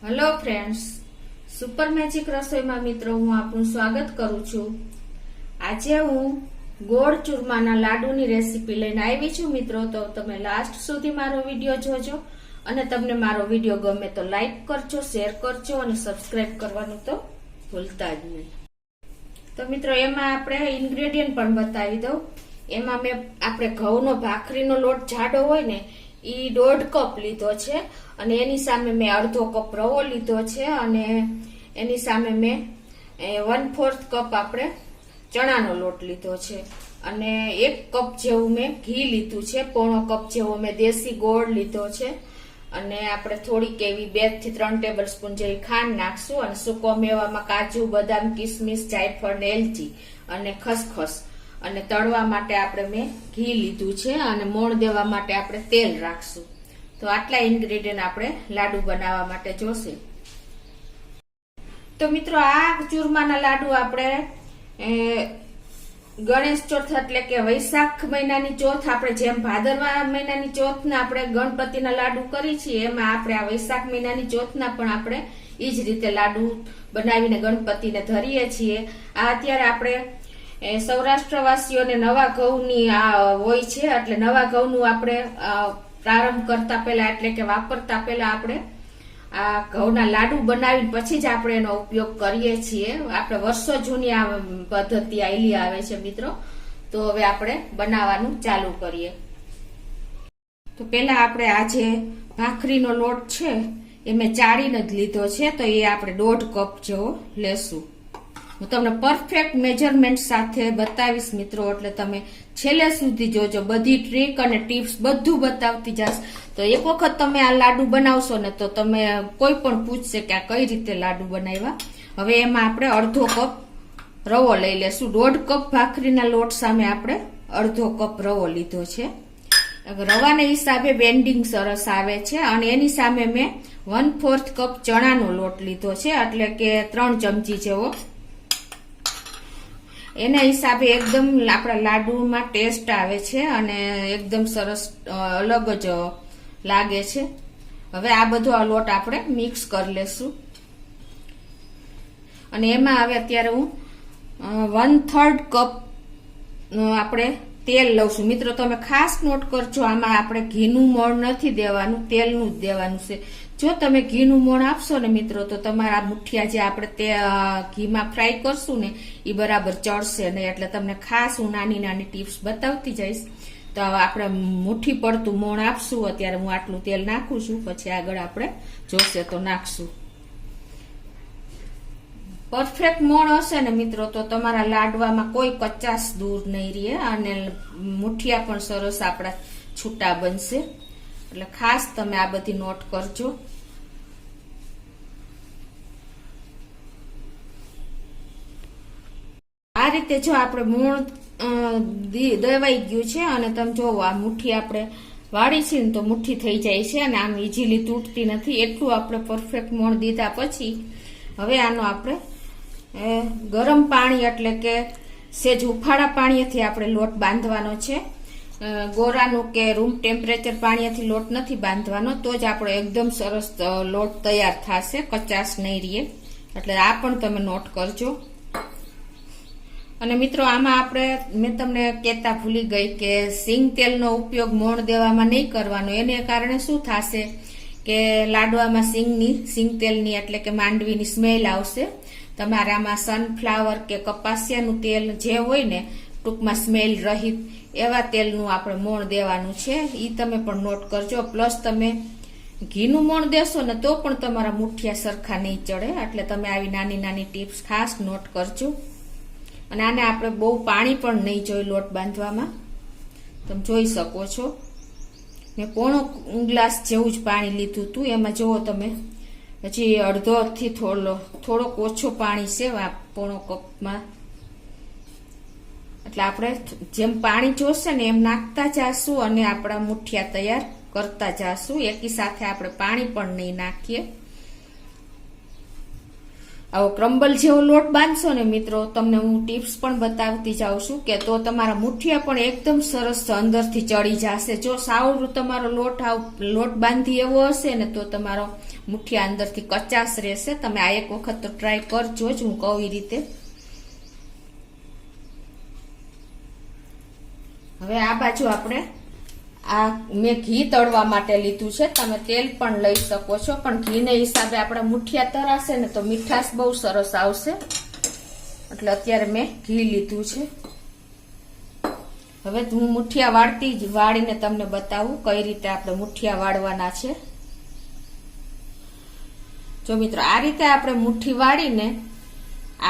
Hello friends, super magic રસોઈમાં મિત્રો હું આપનું સ્વાગત કરું છું। આજે હું ગોળ ચૂરમાના લાડુની રેસીપી લઈને આવી છું મિત્રો। તો તમે લાસ્ટ સુધી મારો વિડીયો જોજો અને તમને મારો વિડીયો ગમે તો લાઈક કરજો, શેર કરજો અને સબસ્ક્રાઇબ કરવાનું તો ભૂલતા જ નહીં। તો મિત્રો એમાં આપણે ઇન્ગ્રેડિયન્ટ પણ બતાવી દઉં। એમાં મેં આપણે ઘઉંનો ભાખરીનો લોટ જાડો હોય ને ઈ 1.5 કપ લીધો છે અને એની સામે મેં અડધો કપ રવો લીધો છે અને એની સામે મેં 1/4 કપ આપણે ચણાનો લોટ લીધો છે અને 1 કપ જેવું મેં ઘી લીધું છે, પોણો કપ જેવો મેં દેશી ગોળ લીધો છે અને આપણે થોડીક એવી 2 થી 3 ટેબલ સ્પૂન જેવી ખાંડ નાખશું અને સૂકો મેવામાં કાજુ, બદામ, કિસમિસ, જાયફળ ને એલચી અને ખસખસ અને તળવા માટે આપણે મેં ઘી લીધું છે અને મોણ દેવા માટે આપણે તેલ રાખશું। તો આટલા ઇન્ગ્રેડિયન્ટ આપણે લાડુ બનાવવા માટે જોશે। તો મિત્રો આ ચૂરમાના લાડુ આપણે ગણેશ ચોથ એટલે કે વૈશાખ મહિનાની ચોથ, આપણે જેમ ભાદરવા મહિનાની ચોથના આપણે ગણપતિના લાડુ કરી છીએ એમાં આપણે આ વૈશાખ મહિનાની ચોથના પણ આપણે એ જ રીતે લાડુ બનાવીને ગણપતિને ધરીએ છીએ। આ અત્યારે આપણે સૌરાષ્ટ્રવાસીઓને નવા ઘઉંની આ હોય છે એટલે નવા ઘઉંનું આપણે પ્રારંભ કરતા પહેલા એટલે કે વાપરતા પહેલા આપણે આ ઘઉંના લાડુ બનાવીને પછી જ આપણે એનો ઉપયોગ કરીએ છીએ। આપણે વર્ષો જૂની આ પદ્ધતિ આવેલી આવે છે મિત્રો। તો હવે આપણે બનાવવાનું ચાલુ કરીએ। તો પહેલા આપણે આ જે ભાખરીનો લોટ છે એ મેં ચાળીને જ લીધો છે, તો એ આપણે 1.5 કપ જેવો લેશું। હું તમને પરફેક્ટ મેજરમેન્ટ સાથે બતાવીશ મિત્રો, એટલે તમે છેલ્લે સુધી જોજો। બધી ટ્રીક અને ટિપ્સ બધું બતાવતી જશ। તો એક વખત તમે આ લાડુ બનાવશો ને તો તમે કોઈ પણ પૂછશે કે આ કઈ રીતે લાડુ બનાવ્યા। હવે એમાં આપણે અડધો કપ રવો લઈ લેશું। 1.5 કપ ભાખરીના લોટ સામે આપણે અડધો કપ રવો લીધો છે। રવાના હિસાબે બેન્ડિંગ સરસ આવે છે અને એની સામે મેં 1/4 કપ ચણાનો લોટ લીધો છે એટલે કે 3 ચમચી જેવો। એના હિસાબે એકદમ આપણા લાડુમાં ટેસ્ટ આવે છે અને એકદમ સરસ અલગ જ લાગે છે। હવે આ બધો આ લોટ આપણે મિક્સ કરી લેશું અને એમાં હવે અત્યારે હું 1/3 કપ આપણે તેલ લઉં છું। મિત્રો તમે ખાસ નોટ કરજો, આમાં આપણે ઘીનું મોણ નથી દેવાનું, તેલનું જ દેવાનું છે। જો તમે ઘીનું મોણ આપશો ને મિત્રો તો તમારા મુઠિયા જે આપણે તે ઘીમાં ફ્રાય કરશું ને એ બરાબર ચડશે નહીં। એટલે તમને ખાસ હું નાની નાની ટિપ્સ બતાવતી જઈશ। તો આપણે મુઠ્ઠી પડતું મોણ આપશું। અત્યારે હું આટલું તેલ નાખું છું, પછી આગળ આપણે જોશે તો નાખશું। પરફેક્ટ મોણ હશે ને મિત્રો તો તમારા લાડવામાં કોઈ કચાશ દૂર નહીં રહે અને મુઠિયા પણ સરસ આપણા છૂટા બનશે। એટલે ખાસ તમે આ બધી નોટ કરજો। આ રીતે જો આપણે મોણ દવાઈ ગયું છે અને તમે જોવો આ મુઠ્ઠી આપણે વાળી છે ને તો મુઠ્ઠી થઈ જાય છે અને આમ ઈઝીલી તૂટતી નથી। એટલું આપણે પરફેક્ટ મોણ દીધા પછી હવે આનો આપણે ગરમ પાણી એટલે કે સેજ ઉફાળા પાણીથી આપણે લોટ બાંધવાનો છે। ગોરાનું કે રૂમ ટેમ્પરેચર પાણીથી લોટ નથી બાંધવાનો, તો જ આપણો એકદમ સરસ લોટ તૈયાર થશે, કચાશ નહીં રહે। એટલે આ પણ તમે નોટ કરજો। અને મિત્રો આમાં આપણે મેં તમને કહેતા ભૂલી ગઈ કે સિંગ તેલનો ઉપયોગ મોણ દેવામાં નહીં કરવાનો। એને કારણે શું થશે કે લાડવામાં સિંગ તેલની એટલે કે માંડવીની સ્મેલ આવશે। તમારે આમાં સનફ્લાવર કે કપાસિયાનું તેલ જે હોય ને ટૂંકમાં સ્મેલ રહિત એવા તેલનું આપણે મોણ દેવાનું છે, એ તમે પણ નોટ કરજો। પ્લસ તમે ઘીનું મોણ દેશો ને તો પણ તમારા મુઠિયા સરખા નહીં ચડે। એટલે તમે આવી નાની નાની ટિપ્સ ખાસ નોટ કરજો। અને આને આપણે બહુ પાણી પણ નહીં જોઈએ લોટ બાંધવામાં, તમે જોઈ શકો છો। મેં પોણો ગ્લાસ જેવું જ પાણી લીધું હતું, એમાં જુઓ તમે હજી અડધો થી થોડોક ઓછો પાણી છે પોણો કપમાં। એટલે આપણે જેમ પાણી જોશે ને એમ નાખતા જાશું અને આપણા મુઠિયા તૈયાર કરતા જાશું। એકી સાથે આપણે પાણી પણ નહીં નાખીએ। આવો ક્રમ્બલ જેવો લોટ બાંધશો ને મિત્રો, તમને હું ટિપ્સ પણ બતાવતી જાઉં છું કે તો તમારા મુઠિયા પણ એકદમ સરસ અંદરથી ચડી જશે. જો સાવ તમારો લોટ બાંધી એવો હશે ને તો તમારો મુઠિયા અંદરથી કચાશ રહેશે. તમે આ એક વખત તો ટ્રાય કરજો જ હું કહું એ રીતે. હવે આ બાજુ આપણે આ મેં ઘી તળવા માટે લીધું છે. તમે તેલ પણ લઈ શકો છો, પણ ઘીને હિસાબે આપણા મુઠિયા તરાશે ને તો મીઠાશ બહુ સરસ આવશે, એટલે અત્યારે મેં ઘી લીધું છે. હવે હું મુઠિયા વાળીને તમને બતાવું કઈ રીતે આપણે મુઠિયા વાળવાના છે. જો મિત્રો, આ રીતે આપણે મુઠ્ઠી વાળીને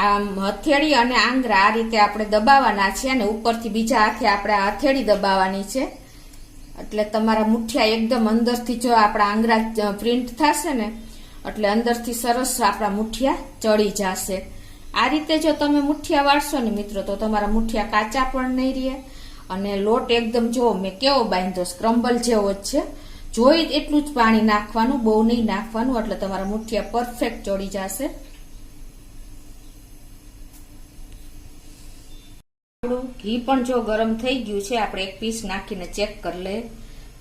આ હથેળી અને આંગળા આ રીતે આપણે દબાવવાના છે અને ઉપરથી બીજા હાથે આપણે આ હથેળી દબાવવાની છે. એટલે તમારા મુઠિયા એકદમ અંદરથી જો આપણા આંગળા પ્રિન્ટ થશે ને એટલે અંદરથી સરસ આપણા મુઠિયા ચડી જશે. આ રીતે જો તમે મુઠિયા વાળશો ને મિત્રો તો તમારા મુઠિયા કાચા પણ નહીં રહે અને લોટ એકદમ જો મેં કેવો બાંધ્યો ક્રમ્બલ જેવો જ છે. જોઈ એટલું જ પાણી નાખવાનું, બહુ નહીં નાખવાનું, એટલે તમારા મુઠિયા પરફેક્ટ ચડી જશે. ઘી પણ જો ગરમ થઈ ગયું છે, આપણે એક પીસ નાખીને ચેક કરી લઈએ.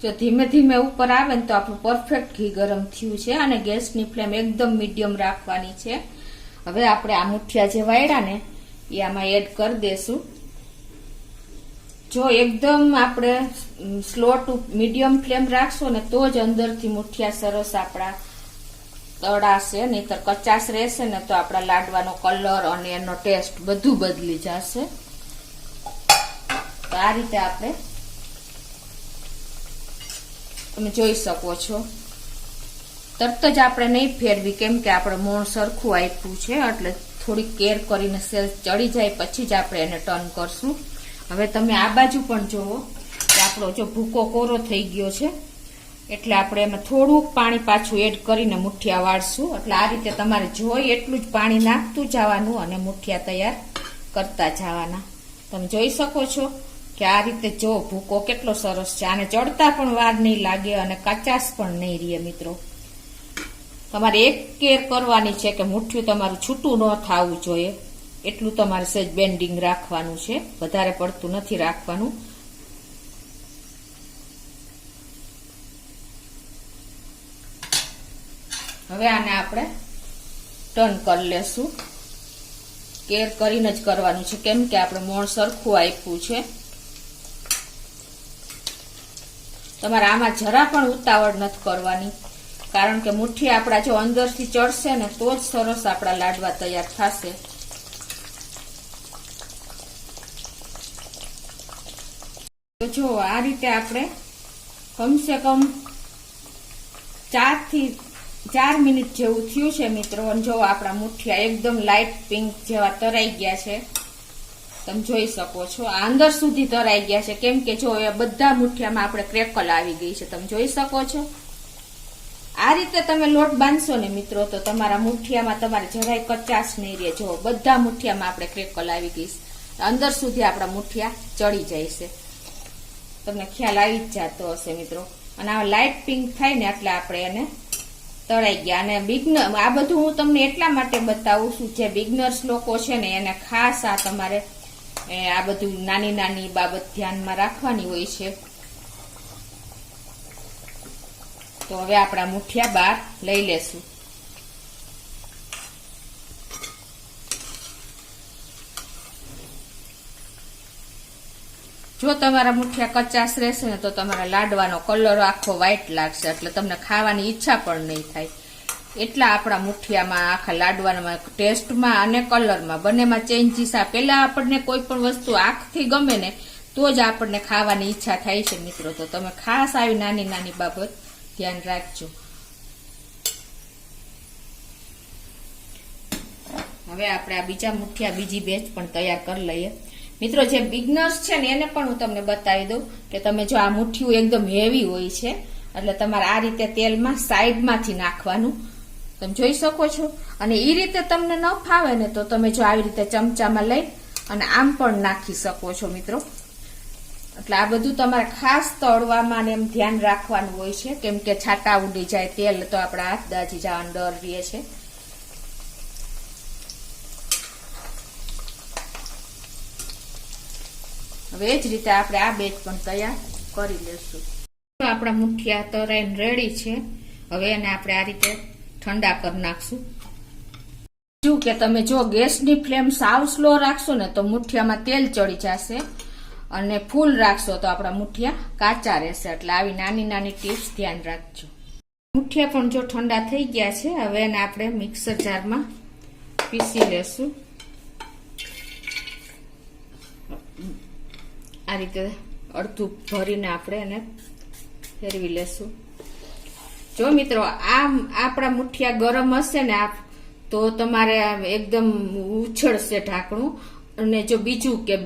જો ધીમે ધીમે ઉપર આવે ને તો આપણું પરફેક્ટ ઘી ગરમ થયું છે અને ગેસની ફ્લેમ એકદમ મીડિયમ રાખવાની છે. હવે આપણે આ મુઠિયા જે વાળ્યા ને એ આમાં એડ કરી દેશું. જો એકદમ આપણે સ્લો ટુ મીડિયમ ફ્લેમ રાખશો ને તો જ અંદરથી મુઠિયા સરસ આપણા તળાશે, નહીતર કચાશ રહેશે ને તો આપણા લાડવાનો કલર અને એનો ટેસ્ટ બધું બદલી જશે. તો આ રીતે આપણે તમે જોઈ શકો છો. તરત જ આપણે નહીં ફેરવી, કેમ કે આપણે મોણ સરખું આપ્યું છે એટલે થોડીક કેર કરીને સેલ ચડી જાય પછી જ આપણે એને ટર્ન કરશું. હવે તમે આ બાજુ પણ જુઓ કે આપણો જો ભૂકો કોરો થઈ ગયો છે એટલે આપણે એમાં થોડુંક પાણી પાછું એડ કરીને મુઠિયા વાળશું. એટલે આ રીતે તમારે જોઈ એટલું જ પાણી નાખતું જવાનું અને મુઠિયા તૈયાર કરતા જવાના. તમે જોઈ શકો છો કે આ રીતે જો ભૂકો કેટલો સરસ છે. આને ચડતા પણ વાર નહીં લાગે અને કચાશ પણ નહીં રહે. મિત્રો, તમારે એક કેર કરવાની છે કે મુઠ્ઠિયું તમારું છૂટું ન થવું જોઈએ, એટલું તમારે સહેજ બેન્ડિંગ રાખવાનું છે, વધારે પડતું નથી રાખવાનું. હવે આને આપણે ટર્ન કરી લેશું. કેર કરીને જ કરવાનું છે, કેમ કે આપણે મોણ સરખું આપ્યું છે. તમારે આમાં જરા પણ ઉતાવળ નથી કરવાની, કારણ કે મુઠ્ઠી આપણા જો અંદરથી ચડશે ને તો જ સરસ આપણા લાડવા તૈયાર થશે. તો જો આ રીતે આપણે કમસે કમ 4 થી 4 મિનિટ જેવું થયું છે મિત્રો. અને જો આપણા મુઠિયા એકદમ લાઇટ પિંક જેવા તરાઈ ગયા છે, તમે જોઈ શકો છો. આ અંદર સુધી તરાઈ ગયા છે, કેમ કે જો એ બધા મુઠિયામાં આપણે ક્રેકલ આવી ગઈ છે, તમે જોઈ શકો છો. આ રીતે તમે લોટ બાંધશો ને મિત્રો તો તમારા મુઠિયામાં તમારે જરાય કચાશ નહીં રહે. જો બધા મુઠિયામાં આપણે ક્રેકલ આવી ગઈ છે, અંદર સુધી આપણા મુઠિયા ચડી જાય છે. તમને ખ્યાલ આવી જ જતો હશે મિત્રો. અને આ લાઇટ પિંક થાય ને એટલે આપણે એને તળાઈ ગયા. અને બિગનર આ બધું હું તમને એટલા માટે બતાવું છું, જે બિગનર્સ લોકો છે ને એને ખાસ આ તમારે આ બધું નાની નાની બાબત ધ્યાનમાં રાખવાની હોય છે. તો હવે આપણા મુઠિયા બહાર લઈ લેશું. જો તમારા મુઠિયા કચાશ રહેશે ને તો તમારા લાડવાનો કલર આખો વ્હાઈટ લાગશે, એટલે તમને ખાવાની ઈચ્છા પણ નહીં થાય. એટલા આપણા મુઠિયામાં આખા લાડવાના ટેસ્ટમાં અને કલરમાં બંનેમાં ચેન્જીસ. પેલા આપણને કોઈ પણ વસ્તુ આંખથી ગમે ને તો જ આપણને ખાવાની ઈચ્છા થાય છે મિત્રો. તો તમે ખાસ આવી નાની નાની બાબત ધ્યાન રાખજો. હવે આપણે આ બીજા મુઠિયા બીજી બેચ પણ તૈયાર કરી લઈએ મિત્રો. જે બિગનર્સ છે ને એને પણ હું તમને બતાવી દઉં કે તમે જો આ મુઠ્ઠિયું એકદમ હેવી હોય છે એટલે તમારે આ રીતે તેલમાં સાઈડમાંથી નાખવાનું, તમે જોઈ શકો છો. અને એ રીતે તમને ન ફાવે ને તો તમે જો આવી રીતે ચમચામાં લઈ અને આમ પણ નાખી શકો છો મિત્રો. એટલે આ બધું તમારે ખાસ તળવામાં એમ ધ્યાન રાખવાનું હોય છે, કેમ કે છાંટા ઉડી જાય તેલ તો આપણા હાથ દાજી જવાનો ડર રહે છે. હવે એ જ રીતે આપણે આ બેચ પણ તૈયાર કરી લેશું. આપણા મુઠિયા તરાઈને રેડી છે. હવે એને આપણે આ રીતે ઠંડા કરી નાખશું. બીજું કે તમે જો ગેસની ફ્લેમ સાવ સ્લો રાખશો ને તો મુઠિયામાં તેલ ચડી જશે, અને ફૂલ રાખશો તો આપણા મુઠિયા કાચા રહેશે. એટલે આવી નાની નાની ટિપ્સ ધ્યાન રાખજો. મુઠિયા પણ જો ઠંડા થઈ ગયા છે. હવે એને આપણે મિક્સર જારમાં પીસી લેશું. આ રીતે અડધું ભરીને આપણે એને ફેરવી લેશું. જો મિત્રો આ આપણા મુઠિયા ગરમ હશે ને તો તમારે એકદમ ઉછળશે ઢાંકણું. અને જો બીજું કે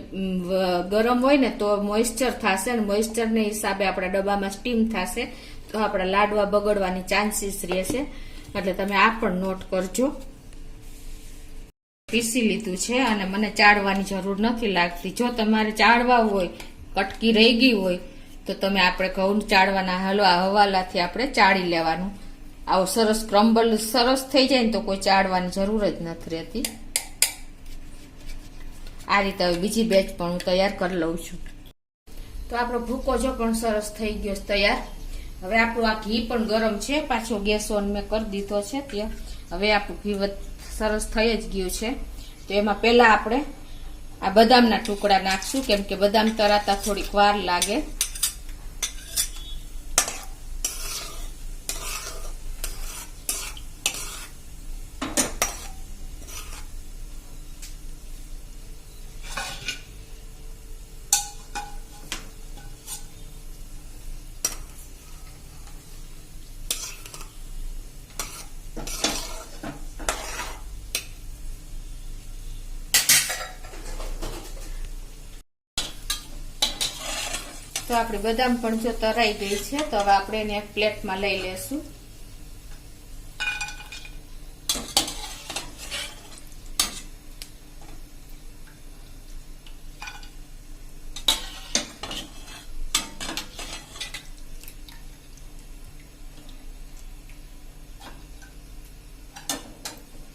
ગરમ હોય ને તો મોઇસ્ચર થશે, અને મોઇસ્ચરને હિસાબે આપણા ડબ્બામાં સ્ટીમ થશે તો આપણા લાડવા બગડવાની ચાન્સીસ રહેશે. એટલે તમે આ પણ નોટ કરજો. પીસી લીધું છે અને મને ચાળવાની જરૂર નથી લાગતી. જો તમારે ચાળવા હોય, કટકી રહી ગઈ હોય તો તમે આપણે ઘઉં ચાળવાના હવાલાથી આપણે ચાળી લેવાનું. આવું સરસ ક્રમ્બલ સરસ થઈ જાય ને તો કોઈ ચાળવાની જરૂર જ નથી રહેતી. આ રીતે હવે બીજી બેચ પણ હું તૈયાર કરી લઉં છું. તો આપણો ભૂકો જો પણ સરસ થઈ ગયો તૈયાર. હવે આપણું આ ઘી પણ ગરમ છે. પાછો ગેસ ઓન મેં કરી દીધો છે ત્યાં. હવે આપણું ઘી સરસ થઈ જ ગયું છે. તો એમાં પહેલા આપણે આ બદામના ટુકડા નાખશું, કેમ કે બદામ તરાતા થોડીક વાર લાગે. તો આપણી બદામ પણ જો તરાઈ ગઈ છે. તો હવે આપણે એને એક પ્લેટમાં લઈ લેશું.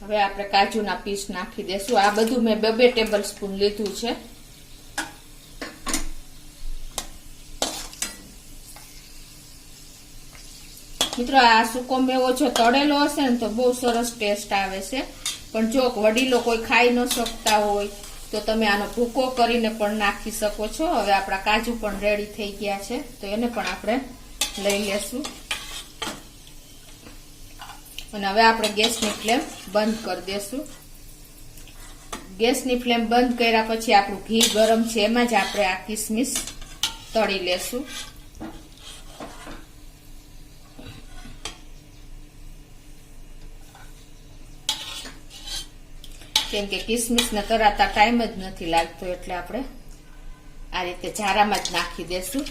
હવે આપણે કાજુના પીસ નાખી દેશું. આ બધું મેં 2 ટેબલ સ્પૂન લીધું છે. મિત્રો આ સૂકો મેવો જો તળેલો હશે ને તો બહુ સરસ ટેસ્ટ આવે છે. પણ જો વડીલો કોઈ ખાઈ ન શકતા હોય તો તમે આનો ભૂકો કરીને પણ નાખી શકો છો. હવે આપણા કાજુ પણ રેડી થઈ ગયા છે તો એને પણ આપણે લઈ લેશું. અને હવે આપણે ગેસની ફ્લેમ બંધ કરી દેશું. ગેસની ફ્લેમ બંધ કર્યા પછી આપણું ઘી ગરમ છે એમાં જ આપણે આ કિસમિસ તળી લેશું. કેમ કે કિસમિસને તરાતા ટાઈમ જ નથી લાગતો એટલે આપણે આ રીતે ઝારામાં જ નાખી દેશું.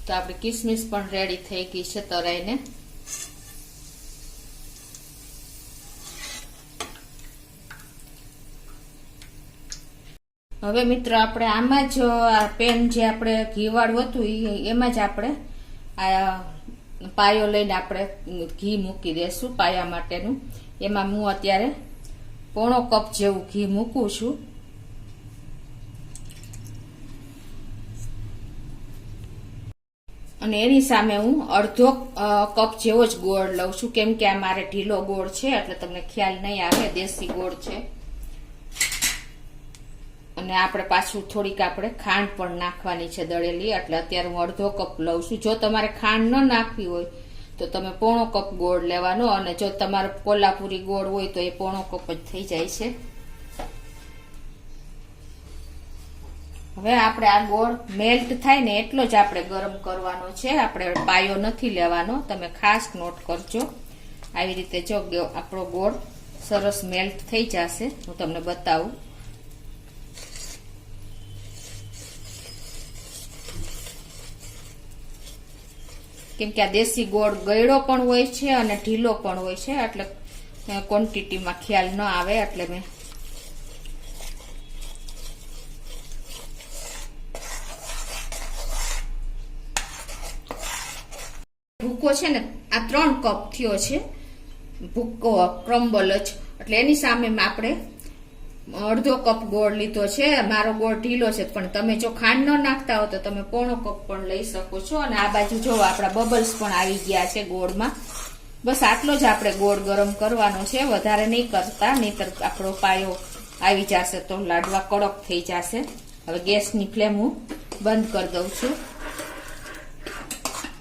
તો આપણી કિસમિસ પણ રેડી થઈ ગઈ છે તરાઈને. હવે મિત્રો આપણે આમાં જ આ પેન જે આપણે ઘીવાળું હતું એમાં જ આપણે આ પાયો લઈને આપણે ઘી મૂકી દેશું પાયા માટેનું. એમાં હું અત્યારે 1/4 કપ જેવું ઘી મૂકું છું. અને એની સામે હું 1/2 કપ જેવો જ ગોળ લઉં છું, કેમ કે આ મારે ઢીલો ગોળ છે એટલે તમને ખ્યાલ નહીં આવે. દેશી ગોળ છે. અને આપણે પાછું થોડીક આપણે ખાંડ પણ નાખવાની છે દળેલી, એટલે અત્યારે હું 1/2 કપ લઉં છું. જો તમારે ખાંડ ન નાખવી હોય તો તમે 1/4 કપ ગોળ લેવાનો, અને જો તમારે કોલ્હાપુરી ગોળ હોય તો એ 1/4 કપ જ થઈ જાય છે. હવે આપણે આ ગોળ મેલ્ટ થાય ને એટલો જ આપણે ગરમ કરવાનો છે. આપણે પાયો નથી લેવાનો. તમે ખાસ નોટ કરજો. આવી રીતે જો આપણો ગોળ સરસ મેલ્ટ થઈ જશે. હું તમને બતાવું. કેમ કે આ દેશી ગોળ ગળ્યો પણ હોય છે અને ઢીલો પણ હોય છે, એટલે ક્વોન્ટિટીમાં ખ્યાલ ન આવે. એટલે મેં ભૂકો છે ને આ 3 કપ થયો છે ભૂક્કો ક્રમ્બલ જ, એટલે એની સામે આપણે અડધો કપ ગોળ લીધો છે. મારો ગોળ ઢીલો છે, પણ તમે જો ખાંડ ન નાખતા હો તો તમે પોણો કપ પણ લઈ શકો છો. અને આ બાજુ જો આપણા બબલ્સ પણ આવી ગયા છે ગોળમાં. બસ આટલો જ આપણે ગોળ ગરમ કરવાનો છે, વધારે નહીં કરતા, નહીતર આપણો પાયો આવી જશે તો લાડવા કડક થઈ જશે. હવે ગેસની ફ્લેમ હું બંધ કરી દઉં છું.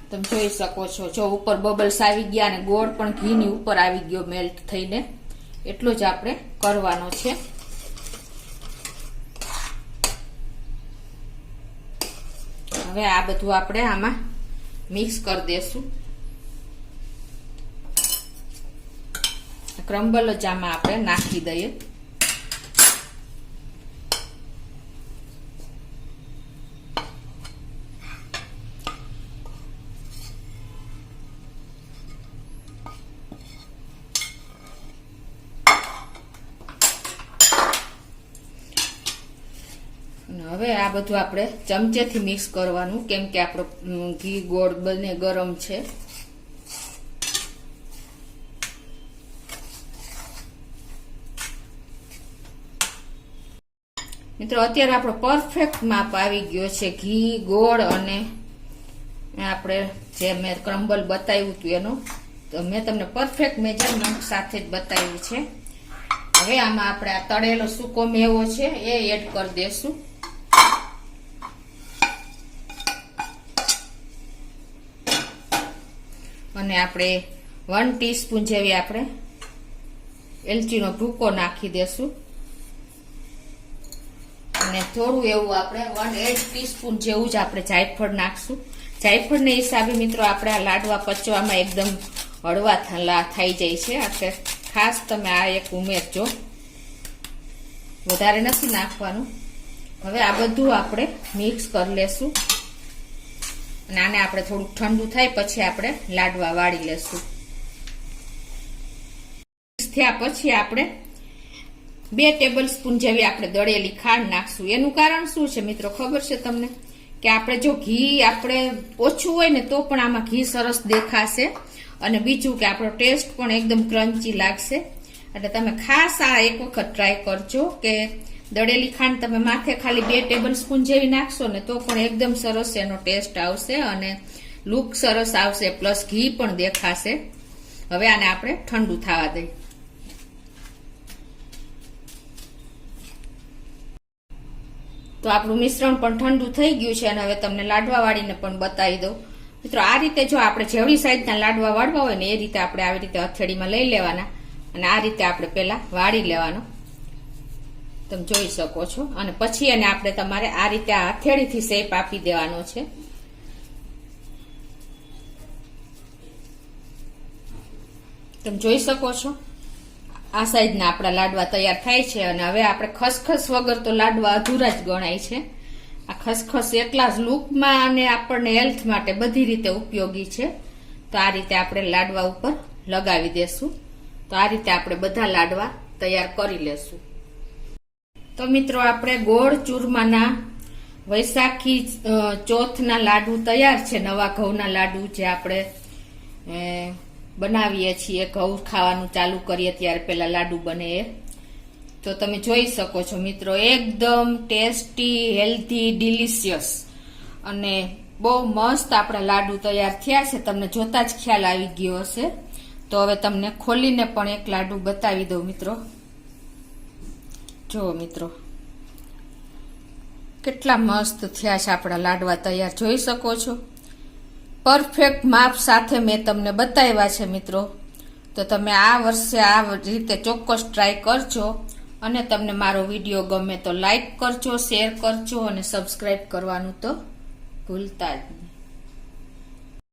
તમે જોઈ શકો છો, જો ઉપર બબલ્સ આવી ગયા અને ગોળ પણ ઘીની ઉપર આવી ગયો મેલ્ટ થઈને. એટલો જ આપણે કરવાનો છે. હવે આ બધું આપણે આમાં મિક્સ કરી દેશું. ક્રમ્બલ જ આમાં આપણે નાખી દઈએ. હવે આ બધું આપણે ચમચેથી મિક્સ કરવાનું, કેમ કે આપણો ઘી ગોળ બંને ગરમ છે. મિત્રો અત્યારે આપણો પરફેક્ટ માપ આવી ગયો છે ઘી ગોળ અને આપણે જે મેં ક્રમ્બલ બતાવ્યું હતું એનું, તો મેં તમને પરફેક્ટ મેજરમેન્ટ સાથે જ બતાવ્યું છે. હવે આમાં આપણે આ તળેલો સૂકો મેવો છે એ એડ કરી દેશું. અને આપણે 1 ટીસ્પૂન જેવી આપણે એલચીનો ભૂકો નાખી દેશું. અને થોડું એવું આપણે 1/8 ટીસ્પૂન જેવું જ આપણે જાયફળ નાખશું. જાયફળને હિસાબે મિત્રો આપણે આ લાડવા પચવામાં એકદમ હળવા થઈ જાય છે, એટલે ખાસ તમે આ એક ઉમેરજો, વધારે નથી નાખવાનું. હવે આ બધું આપણે મિક્સ કરી લેશું અને આને આપણે થોડુંક ઠંડુ થાય પછી આપણે લાડવા વાળી લેશું. થયા પછી આપણે 2 ટેબલ સ્પૂન જેવી આપણે દળેલી ખાંડ નાખશું. એનું કારણ શું છે મિત્રો ખબર છે તમને? કે આપણે જો ઘી આપણે ઓછું હોય ને તો પણ આમાં ઘી સરસ દેખાશે, અને બીજું કે આપણો ટેસ્ટ પણ એકદમ ક્રન્ચી લાગશે. એટલે તમે ખાસ આ એક વખત ટ્રાય કરજો કે દળેલી ખાંડ તમે માથે ખાલી 2 ટેબલ સ્પૂન જેવી નાખશો ને તો પણ એકદમ સરસ એનો ટેસ્ટ આવશે અને લુક સરસ આવશે, પ્લસ ઘી પણ દેખાશે. હવે આને આપણે ઠંડુ થવા દઈએ. તો આપણું મિશ્રણ પણ ઠંડુ થઈ ગયું છે અને હવે તમને લાડવા વાળીને પણ બતાવી દઉં. મિત્રો આ રીતે જો આપણે જેવડી સાઈઝના લાડવા વાળવા હોય ને એ રીતે આપણે આવી રીતે હથેળીમાં લઈ લેવાના અને આ રીતે આપણે પેલા વાળી લેવાનો. તમે જોઈ શકો છો. અને પછી એને આપણે તમારે આ રીતે આ હથેળીથી શેપ આપી દેવાનો છે. તમે જોઈ શકો છો આ સાઈઝના આપણા લાડવા તૈયાર થાય છે. અને હવે આપણે ખસખસ વગર તો લાડવા અધૂરા જ ગણાય છે. આ ખસખસ એટલા જ લુકમાં અને આપણને હેલ્થ માટે બધી રીતે ઉપયોગી છે. તો આ રીતે આપણે લાડવા ઉપર લગાવી દેશું. તો આ રીતે આપણે બધા લાડવા તૈયાર કરી લેશું. તો મિત્રો આપણે ગોળ ચૂરમાના વૈશાખી ચોથના લાડુ તૈયાર છે. નવા ઘઉંના લાડુ જે આપણે બનાવીએ છીએ, ઘઉં ખાવાનું ચાલુ કરીએ ત્યારે પેલા લાડુ બને એ. તો તમે જોઈ શકો છો મિત્રો, એકદમ ટેસ્ટી, હેલ્ધી, ડિલિશિયસ અને બહુ મસ્ત આપણા લાડુ તૈયાર થયા છે. તમને જોતા જ ખ્યાલ આવી ગયો હશે. તો હવે તમને ખોલીને પણ એક લાડુ બતાવી દઉં મિત્રો. જો મિત્રો કેટલા મસ્ત થયા છે આપણા લાડવા તૈયાર, જોઈ શકો છો. પરફેક્ટ માપ સાથે મેં તમને બતાવ્યા છે મિત્રો. તો તમે આ વર્ષે આ રીતે ચોક્કસ ટ્રાય કરજો. અને તમને મારો વિડીયો ગમે તો લાઈક કરજો, શેર કરજો અને સબસ્ક્રાઈબ કરવાનું તો ભૂલતા જ નહીં.